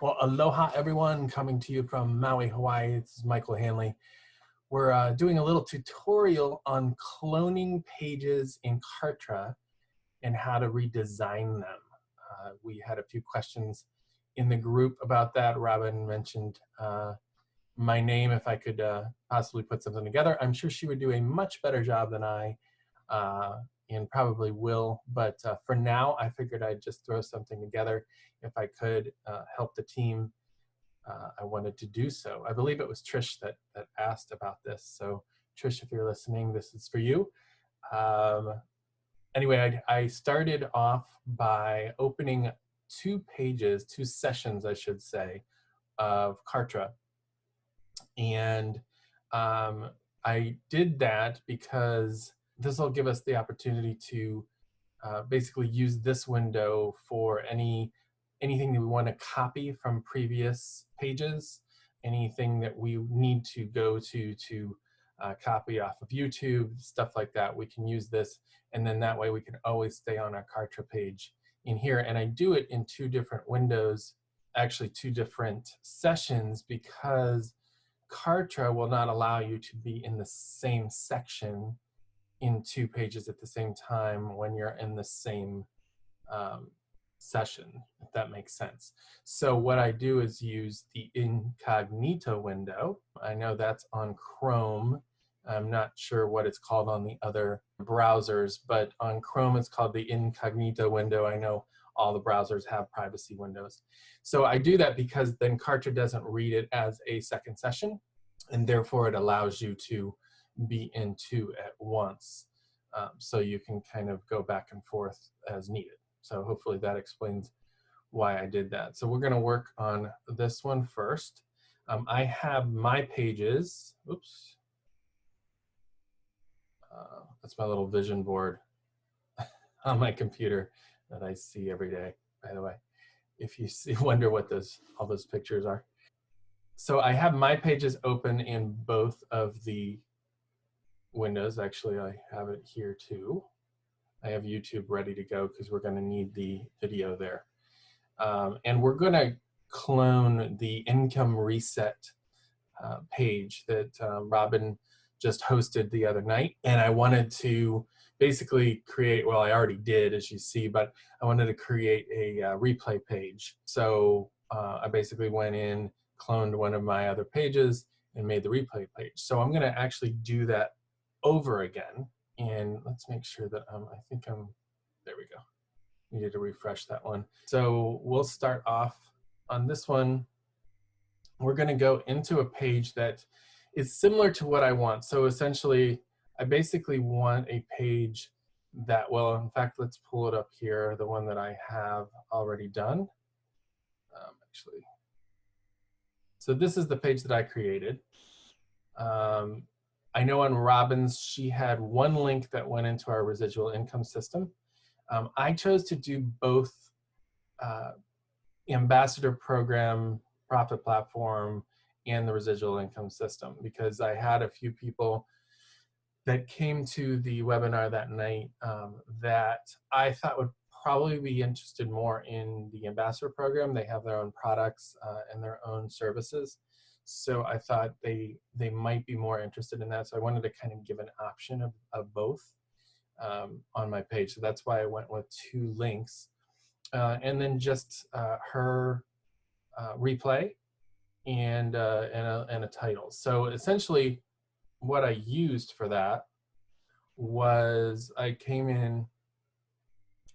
Well, aloha everyone, coming to you from Maui, Hawaii. This is Michael Hanley. We're doing a little tutorial on cloning pages in Kartra and how to redesign them. We had a few questions in the group about that. Robin mentioned my name, if I could possibly put something together. I'm sure she would do a much better job than I, and probably will, but for now I figured I'd just throw something together. If I could help the team, I wanted to do so. I believe it was Trish that asked about this. So Trish, if you're listening, this is for you. Anyway, I started off by opening two sessions, I should say, of Kartra. And I did that because this will give us the opportunity to basically use this window for anything that we want to copy from previous pages, anything that we need to go to copy off of YouTube, stuff like that. We can use this, and then that way we can always stay on our Kartra page in here. And I do it in two different windows, actually two different sessions, because Kartra will not allow you to be in the same section in two pages at the same time when you're in the same session, if that makes sense. So what I do is use the incognito window. I know that's on Chrome. I'm not sure what it's called on the other browsers, but on Chrome it's called the incognito window. I know all the browsers have privacy windows. So I do that because then Kartra doesn't read it as a second session, and therefore it allows you to be in two at once. So you can kind of go back and forth as needed. So hopefully that explains why I did that. So we're going to work on this one first. I have my pages. Oops. That's my little vision board on my computer that I see every day, by the way, if you wonder what all those pictures are. So I have my pages open in both of the windows. Actually, I have it here too. I have YouTube ready to go because we're going to need the video there. And we're going to clone the income reset page that Robin just hosted the other night. And I wanted to basically create, well, I already did, as you see, but I wanted to create a replay page. So I basically went in, cloned one of my other pages, and made the replay page. So I'm going to actually do that over again. And let's make sure that there we go. Needed to refresh that one. So we'll start off on this one. We're going to go into a page that is similar to what I want. So essentially, I basically want a page that, well, in fact, let's pull it up here, the one that I have already done. Actually, so this is the page that I created. I know on Robin's, she had one link that went into our residual income system. I chose to do both ambassador program, profit platform, and the residual income system, because I had a few people that came to the webinar that night that I thought would probably be interested more in the ambassador program. They have their own products and their own services. So I thought they might be more interested in that. So I wanted to kind of give an option of both on my page. So that's why I went with two links. And then just her replay and a title. So essentially what I used for that was I came in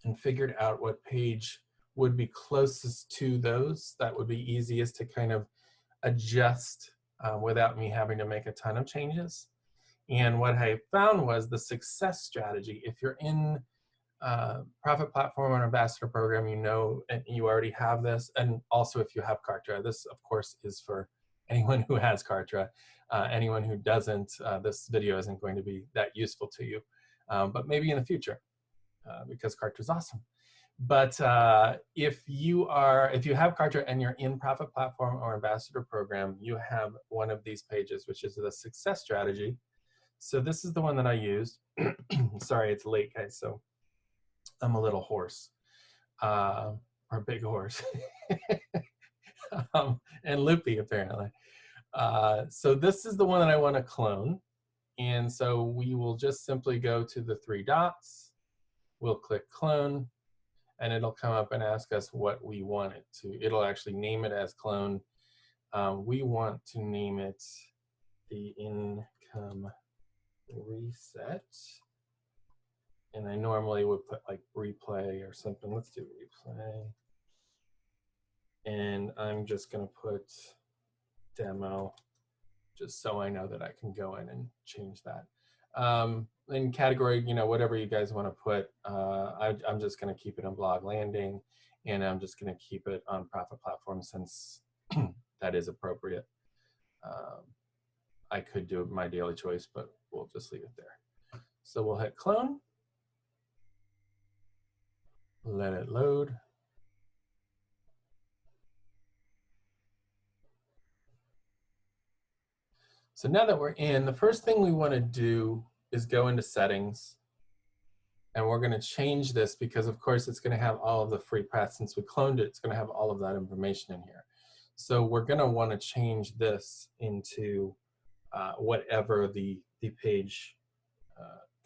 and figured out what page would be closest to those, that would be easiest to kind of adjust without me having to make a ton of changes. And what I found was the success strategy. If you're in Profit Platform or Ambassador Program, you know, and you already have this, and also if you have Kartra. This, of course, is for anyone who has Kartra. Anyone who doesn't, this video isn't going to be that useful to you, but maybe in the future, because Kartra is awesome. But if you have Kartra and you're in Profit Platform or Ambassador Program, you have one of these pages, which is the success strategy. So this is the one that I used. Sorry, it's late, guys, so I'm a little hoarse, or big horse. and loopy apparently. So this is the one that I want to clone. And so we will just simply go to the 3 dots. We'll click clone, and it'll come up and ask us what we want it to. It'll actually name it as clone. We want to name it the income reset. And I normally would put like replay or something. Let's do replay. And I'm just going to put demo, just so I know that I can go in and change that. In category, you know, whatever you guys want to put, I'm just going to keep it on blog landing, and I'm just going to keep it on profit platform since that is appropriate. I could do my daily choice, but we'll just leave it there. So we'll hit clone, let it load. So now that we're in, the first thing we want to do is go into settings, and we're going to change this because of course it's going to have all of the free paths. Since we cloned it, it's going to have all of that information in here. So we're going to want to change this into whatever the page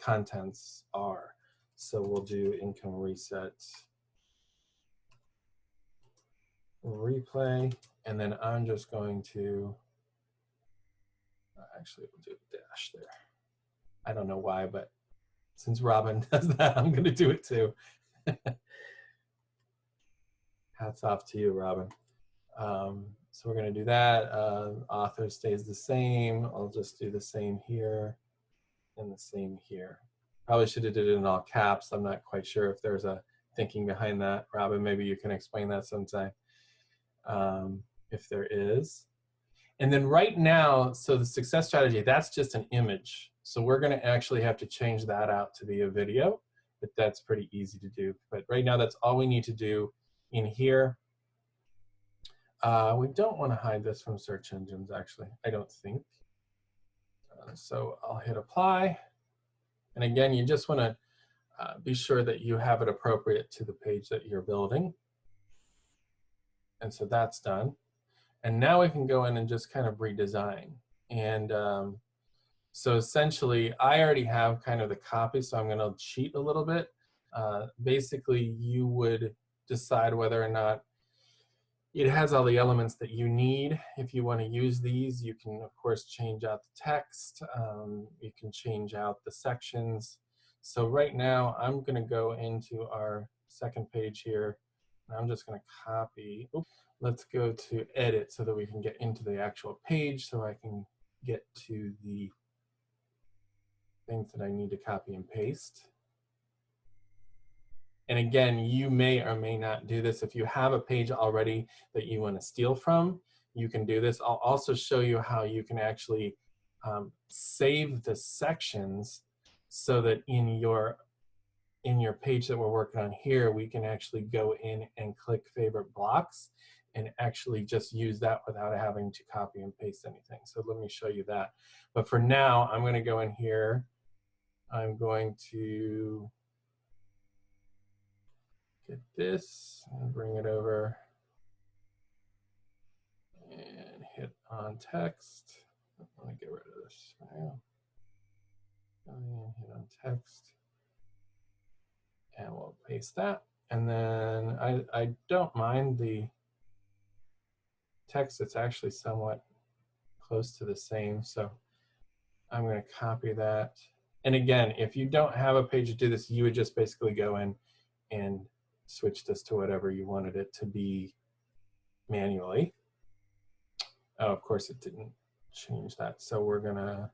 contents are. So we'll do income reset replay, and then I'm just going to actually we'll do a dash there. I don't know why, but since Robin does that, I'm going to do it too. Hats off to you, Robin. So we're going to do that. Author stays the same. I'll just do the same here and the same here. Probably should have did it in all caps. I'm not quite sure if there's a thinking behind that. Robin, maybe you can explain that sometime if there is. And then right now, so the success strategy, that's just an image. So we're going to actually have to change that out to be a video, but that's pretty easy to do. But right now, that's all we need to do in here. We don't want to hide this from search engines, actually, I don't think. So I'll hit apply. And again, you just want to be sure that you have it appropriate to the page that you're building. And so that's done. And now we can go in and just kind of redesign. And so essentially, I already have kind of the copy, so I'm going to cheat a little bit. Basically, you would decide whether or not it has all the elements that you need. If you want to use these, you can, of course, change out the text. You can change out the sections. So right now, I'm going to go into our second page here. And I'm just going to copy. Oops. Let's go to edit so that we can get into the actual page so I can get to the things that I need to copy and paste. And again, you may or may not do this. If you have a page already that you want to steal from, you can do this. I'll also show you how you can actually save the sections so that in your page that we're working on here, we can actually go in and click favorite blocks and actually just use that without having to copy and paste anything. So let me show you that. But for now, I'm going to go in here. I'm going to get this and bring it over and hit on text. Let me get rid of this for now. And hit on text. And we'll paste that. And then I don't mind the text. It's actually somewhat close to the same. So I'm going to copy that. And again, if you don't have a page to do this, you would just basically go in and switch this to whatever you wanted it to be manually. Oh, of course, it didn't change that. So we're going to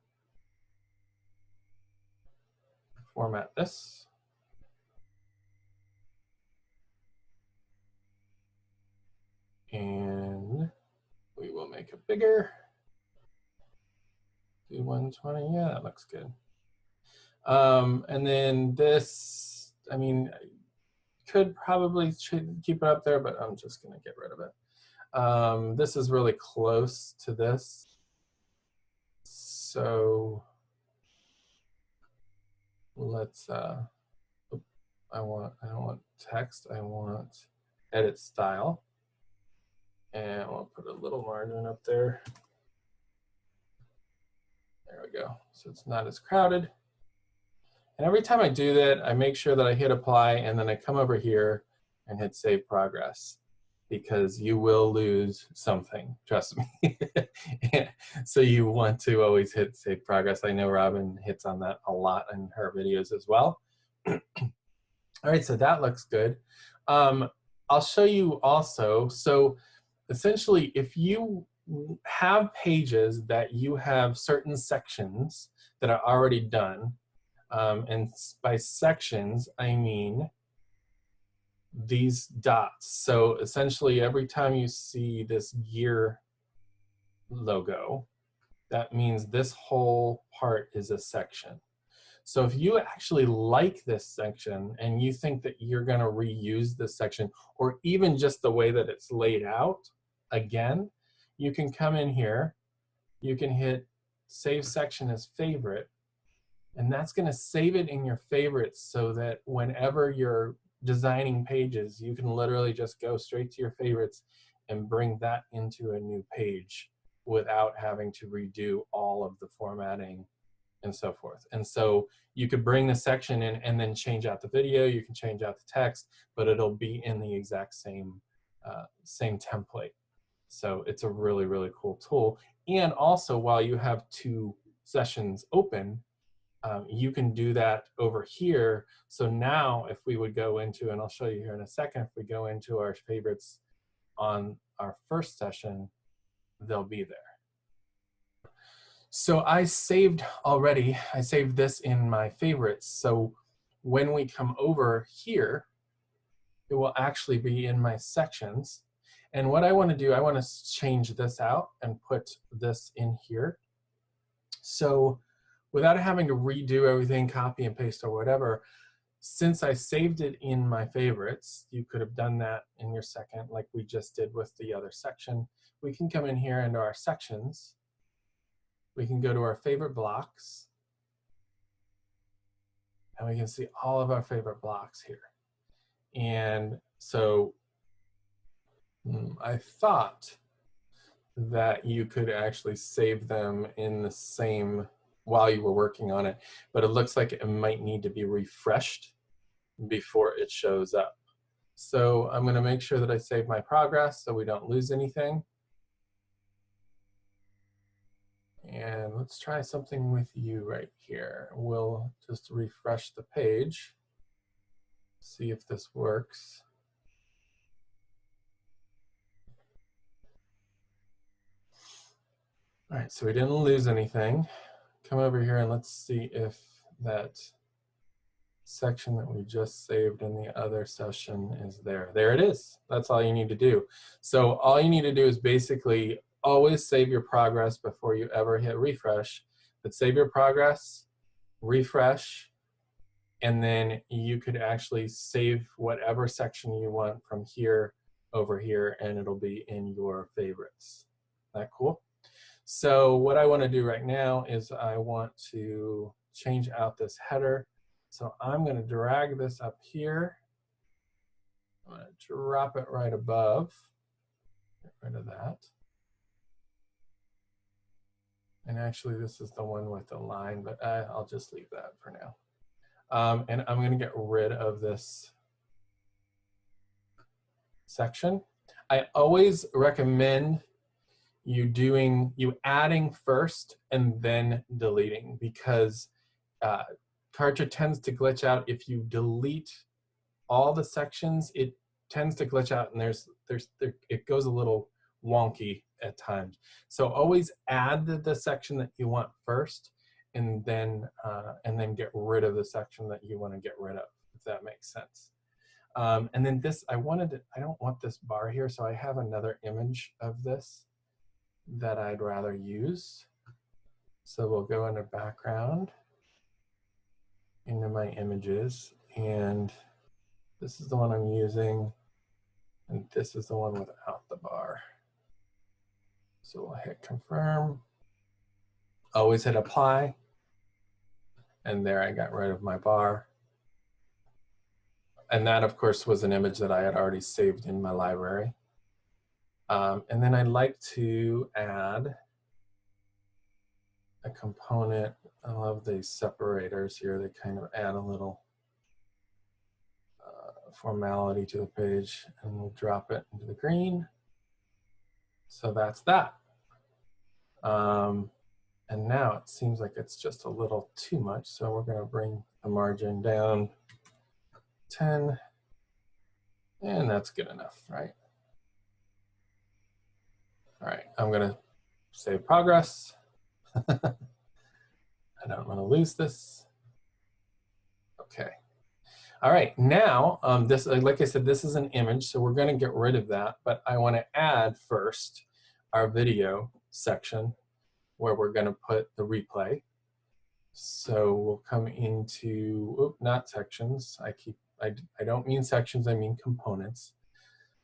format this. And we will make it bigger. Do 120, yeah, that looks good. And then this, I mean, could probably keep it up there, but I'm just gonna get rid of it. This is really close to this. So let's, I don't want text, I want edit style. And we'll put a little margin up there. There we go. So it's not as crowded. And every time I do that, I make sure that I hit apply, and then I come over here and hit save progress, because you will lose something, trust me. So you want to always hit save progress. I know Robin hits on that a lot in her videos as well. All right, so that looks good. I'll show you also, so essentially if you have pages that you have certain sections that are already done, and by sections, I mean these dots. So essentially every time you see this gear logo, that means this whole part is a section. So if you actually like this section and you think that you're going to reuse this section, or even just the way that it's laid out, again, you can come in here, you can hit save section as favorite, and that's going to save it in your favorites, so that whenever you're designing pages, you can literally just go straight to your favorites and bring that into a new page without having to redo all of the formatting and so forth. And so you could bring the section in and then change out the video, you can change out the text, but it'll be in the exact same template. So it's a really, really cool tool. And also, while you have two sessions open, you can do that over here. So now if we would go into, and I'll show you here in a second, if we go into our favorites on our first session, they'll be there. So I saved already, I saved this in my favorites. So when we come over here, it will actually be in my sections. And what I want to do, I want to change this out and put this in here. So without having to redo everything, copy and paste or whatever, since I saved it in my favorites, you could have done that in your second like we just did with the other section. We can come in here into our sections. We can go to our favorite blocks, and we can see all of our favorite blocks here. And so I thought that you could actually save them in the same while you were working on it, but it looks like it might need to be refreshed before it shows up. So I'm going to make sure that I save my progress so we don't lose anything. And let's try something with you right here. We'll just refresh the page, see if this works. All right, so we didn't lose anything. Come over here and let's see if that section that we just saved in the other session is there. There it is. That's all you need to do. So all you need to do is basically always save your progress before you ever hit refresh. But save your progress, refresh, and then you could actually save whatever section you want from here over here, and it'll be in your favorites. Is that cool? So what I want to do right now is I want to change out this header. So I'm going to drag this up here. I'm going to drop it right above. Get rid of that. And actually, this is the one with the line, but I'll just leave that for now. And I'm going to get rid of this section. I always recommend you adding first and then deleting, because Kartra tends to glitch out if you delete all the sections. It tends to glitch out, and it goes a little wonky at times. So always add the section that you want first, and then get rid of the section that you want to get rid of, if that makes sense. And then this, I don't want this bar here, so I have another image of this that I'd rather use. So we'll go into background, into my images, and this is the one I'm using, and this is the one without the bar. So we'll hit confirm, always hit apply, and there I got rid of my bar. And that, of course, was an image that I had already saved in my library. And then I'd like to add a component. I love these separators here. They kind of add a little formality to the page, and we'll drop it into the green. So that's that. And now it seems like it's just a little too much. So we're going to bring the margin down 10. And that's good enough, right? All right, I'm going to save progress. I don't want to lose this. Okay. All right, now, this, like I said, this is an image, so we're going to get rid of that. But I want to add first our video section where we're going to put the replay. So we'll come into, not sections. I don't mean sections, I mean components.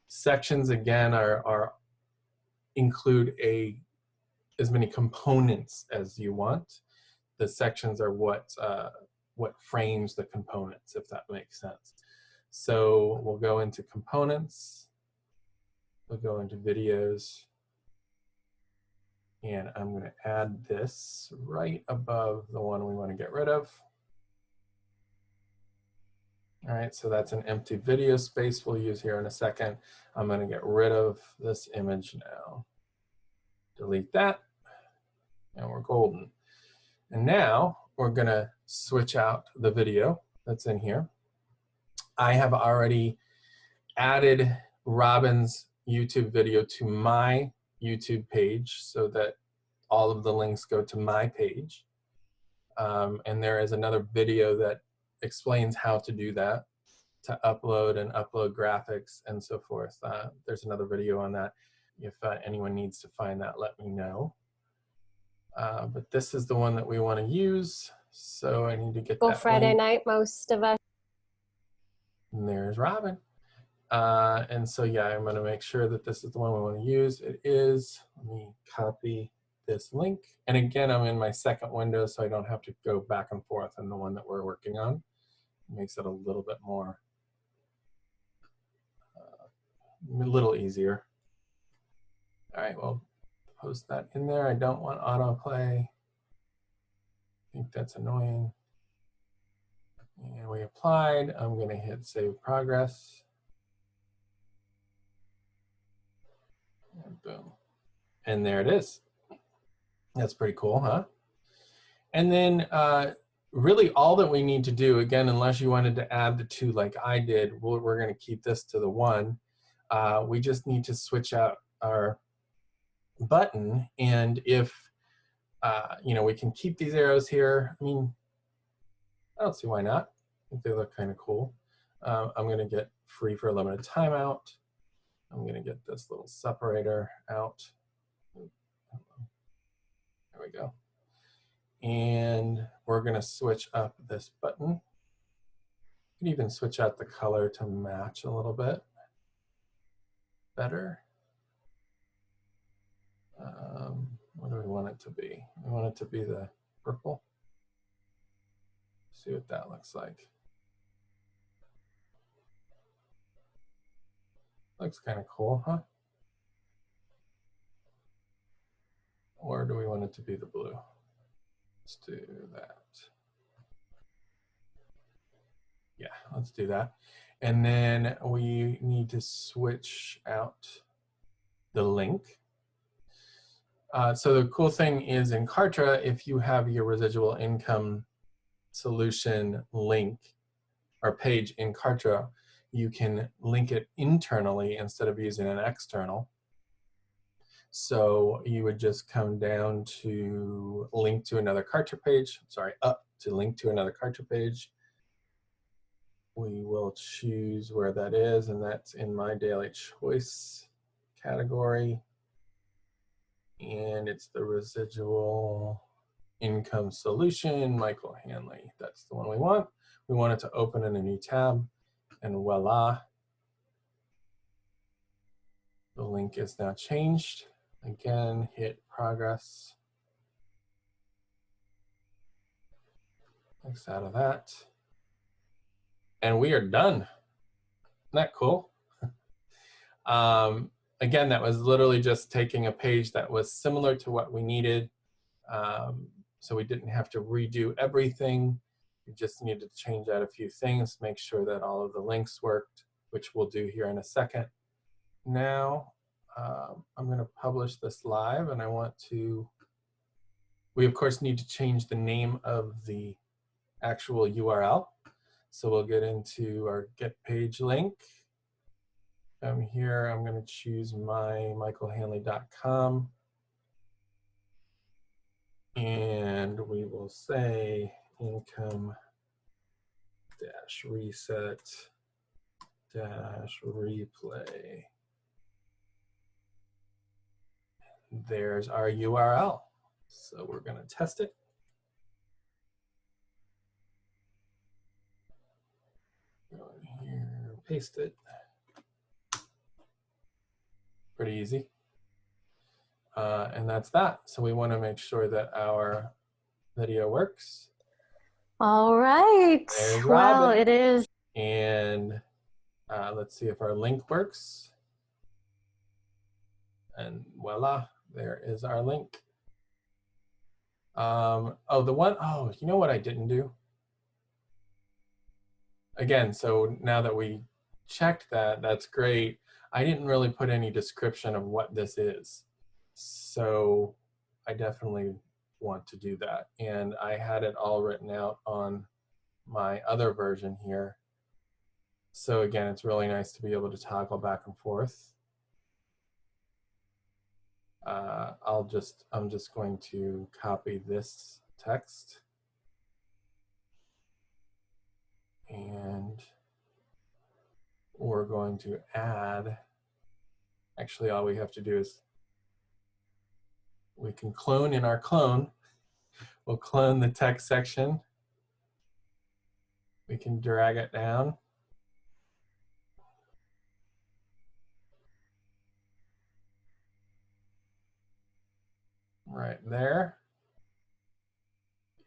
Sections, again, include as many components as you want. The sections are what frames the components, if that makes sense. So we'll go into components, we'll go into videos, and I'm going to add this right above the one we want to get rid of. All right, so that's an empty video space we'll use here in a second. I'm going to get rid of this image now. Delete that, and we're golden. And now we're going to switch out the video that's in here. I have already added Robin's YouTube video to my YouTube page so that all of the links go to my page. And there is another video that explains how to do that, to upload and upload graphics and so forth. There's another video on that. If anyone needs to find that, let me know. But this is the one that we want to use. So I need to get that Friday link. night, most of us. And there's Robin. And so, yeah, I'm going to make sure that this is the one we want to use. It is. Let me copy this link. And again, I'm in my second window, so I don't have to go back and forth on the one that we're working on. It makes it a little bit more, a little easier. All right, well, post that in there. I don't want autoplay. I think that's annoying. And we applied. I'm going to hit save progress. And boom. And there it is. That's pretty cool, huh? And then really all that we need to do, again, unless you wanted to add the 2 like I did, we're going to keep this to the 1. We just need to switch out our button. And if, you know, we can keep these arrows here. I mean, I don't see why not. I think they look kind of cool. I'm going to get free for a limited timeout. I'm going to get this little separator out. There we go. And we're going to switch up this button. You can even switch out the color to match a little bit better. What do we want it to be? We want it to be the purple. See what that looks like. Looks kind of cool, huh? Or do we want it to be the blue? Let's do that. Yeah, let's do that. And then we need to switch out the link. So the cool thing is in Kartra, if you have your residual income solution link or page in Kartra, you can link it internally instead of using an external. So you would just come down to link to another Kartra page, sorry, up to link to another Kartra page. We will choose where that is, and that's in my daily choice category. And it's the residual income solution, Michael Hanley. That's the one we want. We want it to open in a new tab, and voila. The link is now changed. Again, hit progress. X out of that. And we are done. Isn't that cool? again, that was literally just taking a page that was similar to what we needed. So we didn't have to redo everything. We just needed to change out a few things, make sure that all of the links worked, which we'll do here in a second. Now, I'm going to publish this live, and I want to, we of course need to change the name of the actual URL. So we'll get into our get page link. Here, I'm going to choose my michaelhanley.com. And we will say income dash reset dash replay. There's our URL. So we're going to test it. Go in here, paste it. Pretty easy. And that's that. So we want to make sure that our video works. All right. There's Well, Robin. it is. And let's see if our link works. And voila, there is our link. Oh, you know what I didn't do? Again, so now that we checked that, that's great. I didn't really put any description of what this is. So I definitely want to do that. And I had it all written out on my other version here. So again, it's really nice to be able to toggle back and forth. I'm just going to copy this text. And we're going to add, actually all we have to do is, we can clone in our clone. We'll clone the text section. We can drag it down. Right there.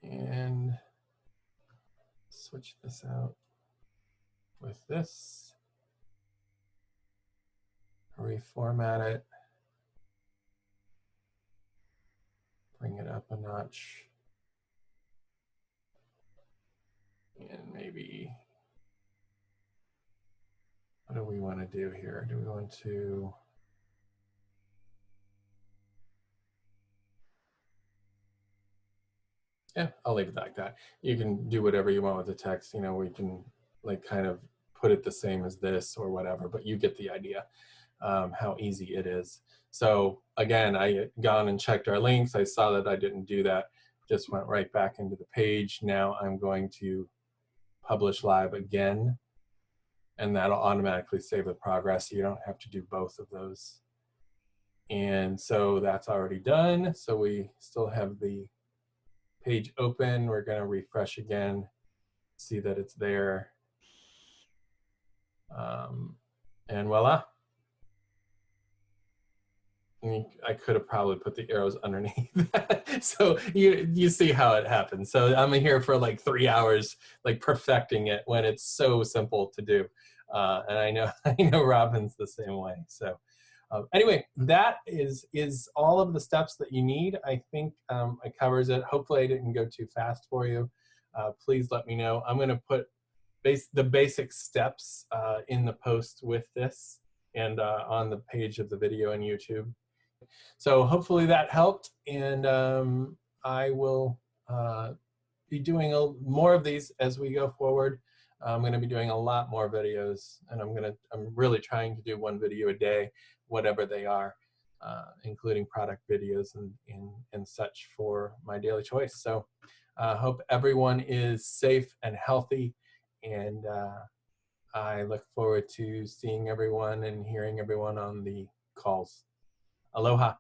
And switch this out with this. Reformat it. Bring it up a notch. And maybe, what do we want to do here? Do we want to, yeah, I'll leave it like that. You can do whatever you want with the text. You know, we can like kind of put it the same as this or whatever, but you get the idea, how easy it is. So again, I had gone and checked our links. I saw that I didn't do that. Just went right back into the page. Now I'm going to publish live again, and that'll automatically save the progress. So you don't have to do both of those. And so that's already done. So we still have the page open. We're going to refresh again, see that it's there. And voila. I could have probably put the arrows underneath that. So you see how it happens. So I'm here for like 3 hours, like perfecting it when it's so simple to do. And I know Robin's the same way. So anyway, that is all of the steps that you need. I think it covers it. Hopefully I didn't go too fast for you. Please let me know. I'm going to put the basic steps in the post with this and on the page of the video on YouTube. So hopefully that helped, and I will be doing more of these as we go forward. I'm going to be doing a lot more videos, and I'm really trying to do 1 video a day, whatever they are, including product videos and such for my daily choice. So I hope everyone is safe and healthy, and I look forward to seeing everyone and hearing everyone on the calls. Aloha.